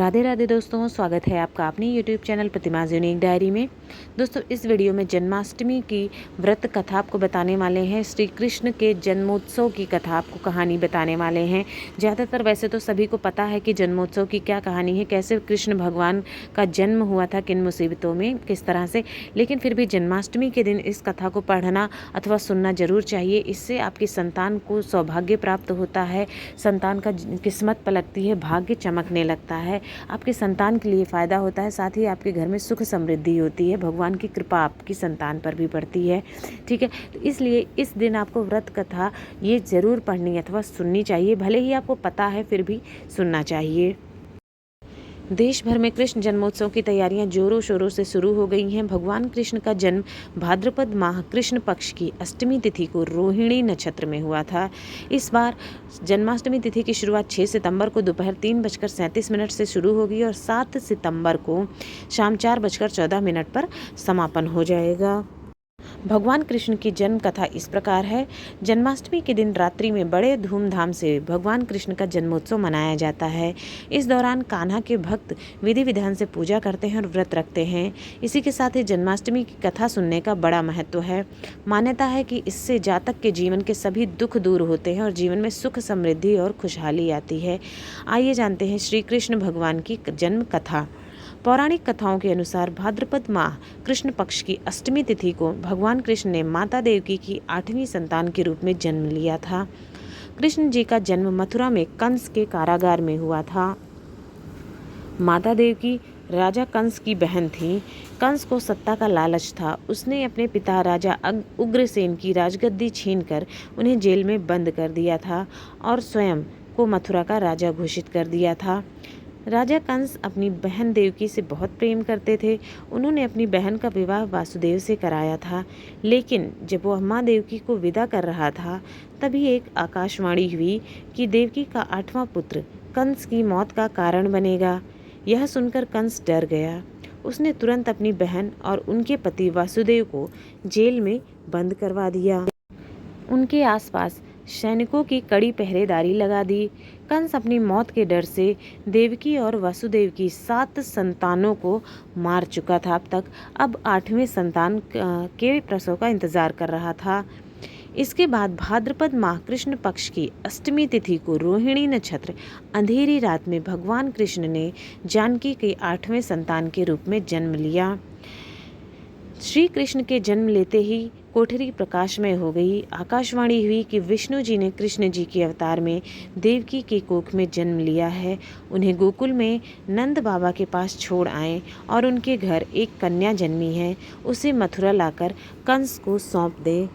राधे राधे दोस्तों, स्वागत है आपका अपने YouTube चैनल प्रतिमाज़ यूनिक डायरी में। दोस्तों, इस वीडियो में जन्माष्टमी की व्रत कथा आपको बताने वाले हैं। श्री कृष्ण के जन्मोत्सव की कथा आपको कहानी बताने वाले हैं। ज़्यादातर वैसे तो सभी को पता है कि जन्मोत्सव की क्या कहानी है, कैसे कृष्ण भगवान का जन्म हुआ था, किन मुसीबतों में, किस तरह से, लेकिन फिर भी जन्माष्टमी के दिन इस कथा को पढ़ना अथवा सुनना जरूर चाहिए। इससे आपकी संतान को सौभाग्य प्राप्त होता है, संतान का किस्मत पलटती है, भाग्य चमकने लगता है, आपके संतान के लिए फ़ायदा होता है, साथ ही आपके घर में सुख समृद्धि होती है, भगवान की कृपा आपकी संतान पर भी पड़ती है। ठीक है, तो इसलिए इस दिन आपको व्रत कथा ये ज़रूर पढ़नी अथवा सुननी चाहिए। भले ही आपको पता है फिर भी सुनना चाहिए। देश भर में कृष्ण जन्मोत्सव की तैयारियां जोरों शोरों से शुरू हो गई हैं। भगवान कृष्ण का जन्म भाद्रपद माह कृष्ण पक्ष की अष्टमी तिथि को रोहिणी नक्षत्र में हुआ था। इस बार जन्माष्टमी तिथि की शुरुआत 6 सितंबर को दोपहर 3:37 से शुरू होगी और 7 सितंबर को शाम 4:14 पर समापन हो जाएगा। भगवान कृष्ण की जन्म कथा इस प्रकार है। जन्माष्टमी के दिन रात्रि में बड़े धूमधाम से भगवान कृष्ण का जन्मोत्सव मनाया जाता है। इस दौरान कान्हा के भक्त विधि विधान से पूजा करते हैं और व्रत रखते हैं। इसी के साथ ही जन्माष्टमी की कथा सुनने का बड़ा महत्व है। मान्यता है कि इससे जातक के जीवन के सभी दुख दूर होते हैं और जीवन में सुख समृद्धि और खुशहाली आती है। आइए जानते हैं श्री कृष्ण भगवान की जन्म कथा। पौराणिक कथाओं के अनुसार भाद्रपद माह कृष्ण पक्ष की अष्टमी तिथि को भगवान कृष्ण ने माता देवकी की 8वीं संतान के रूप में जन्म लिया था। कृष्ण जी का जन्म मथुरा में कंस के कारागार में हुआ था। माता देवकी राजा कंस की बहन थी। कंस को सत्ता का लालच था। उसने अपने पिता राजा उग्रसेन की राजगद्दी छीनकर उन्हें जेल में बंद कर दिया था और स्वयं को मथुरा का राजा घोषित कर दिया था। राजा कंस अपनी बहन देवकी से बहुत प्रेम करते थे। उन्होंने अपनी बहन का विवाह वासुदेव से कराया था, लेकिन जब वह माँ देवकी को विदा कर रहा था तभी एक आकाशवाणी हुई कि देवकी का 8वां पुत्र कंस की मौत का कारण बनेगा। यह सुनकर कंस डर गया। उसने तुरंत अपनी बहन और उनके पति वासुदेव को जेल में बंद करवा दिया। उनके आसपास सैनिकों की कड़ी पहरेदारी लगा दी। कंस अपनी मौत के डर से देवकी और वसुदेव की 7 संतानों को मार चुका था अब तक। अब 8वें संतान के प्रसव का इंतजार कर रहा था। इसके बाद भाद्रपद माह कृष्ण पक्ष की अष्टमी तिथि को रोहिणी नक्षत्र अंधेरी रात में भगवान कृष्ण ने जानकी के 8वें संतान के रूप में जन्म लिया। श्री कृष्ण के जन्म लेते ही कोठरी प्रकाशमय हो गई। आकाशवाणी हुई कि विष्णु जी ने कृष्ण जी के अवतार में देवकी के कोख में जन्म लिया है। उन्हें गोकुल में नंद बाबा के पास छोड़ आए और उनके घर एक कन्या जन्मी है, उसे मथुरा लाकर कंस को सौंप दे।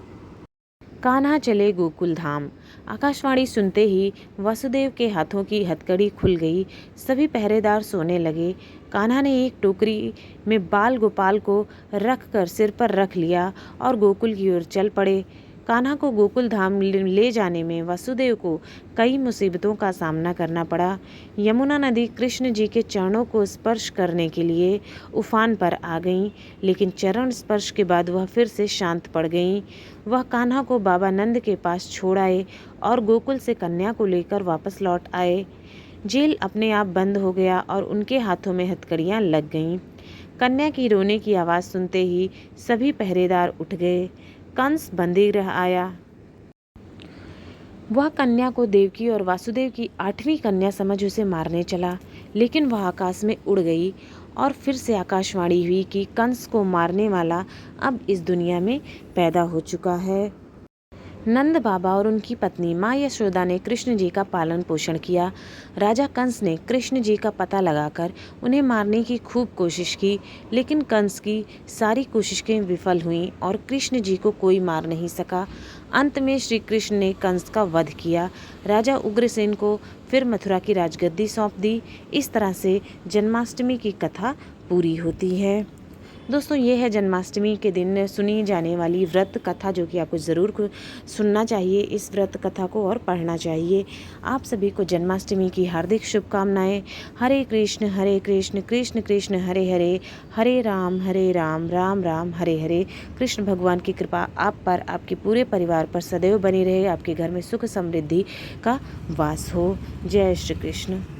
कान्हा चले गोकुल धाम। आकाशवाणी सुनते ही वसुदेव के हाथों की हथकड़ी खुल गई। सभी पहरेदार सोने लगे। कान्हा ने एक टोकरी में बाल गोपाल को रख कर सिर पर रख लिया और गोकुल की ओर चल पड़े। कान्हा को गोकुल धाम ले जाने में वसुदेव को कई मुसीबतों का सामना करना पड़ा। यमुना नदी कृष्ण जी के चरणों को स्पर्श करने के लिए उफान पर आ गई, लेकिन चरण स्पर्श के बाद वह फिर से शांत पड़ गईं। वह कान्हा को बाबा नंद के पास छोड़ आए और गोकुल से कन्या को लेकर वापस लौट आए। जेल अपने आप बंद हो गया और उनके हाथों में हथकड़ियाँ लग गईं। कन्या की रोने की आवाज़ सुनते ही सभी पहरेदार उठ गए। कंस बंदी रह आया। वह कन्या को देवकी और वासुदेव की 8वीं कन्या समझ उसे मारने चला, लेकिन वह आकाश में उड़ गई और फिर से आकाशवाणी हुई कि कंस को मारने वाला अब इस दुनिया में पैदा हो चुका है। नंद बाबा और उनकी पत्नी माँ यशोदा ने कृष्ण जी का पालन पोषण किया। राजा कंस ने कृष्ण जी का पता लगाकर उन्हें मारने की खूब कोशिश की, लेकिन कंस की सारी कोशिशें विफल हुईं और कृष्ण जी को कोई मार नहीं सका। अंत में श्री कृष्ण ने कंस का वध किया। राजा उग्रसेन को फिर मथुरा की राजगद्दी सौंप दी। इस तरह से जन्माष्टमी की कथा पूरी होती है। दोस्तों, ये है जन्माष्टमी के दिन सुनी जाने वाली व्रत कथा, जो कि आपको ज़रूर सुनना चाहिए। इस व्रत कथा को और पढ़ना चाहिए। आप सभी को जन्माष्टमी की हार्दिक शुभकामनाएं। हरे कृष्ण कृष्ण कृष्ण हरे हरे, हरे राम राम राम हरे हरे। कृष्ण भगवान की कृपा आप पर, आपके पूरे परिवार पर सदैव बनी रहे। आपके घर में सुख समृद्धि का वास हो। जय श्री कृष्ण।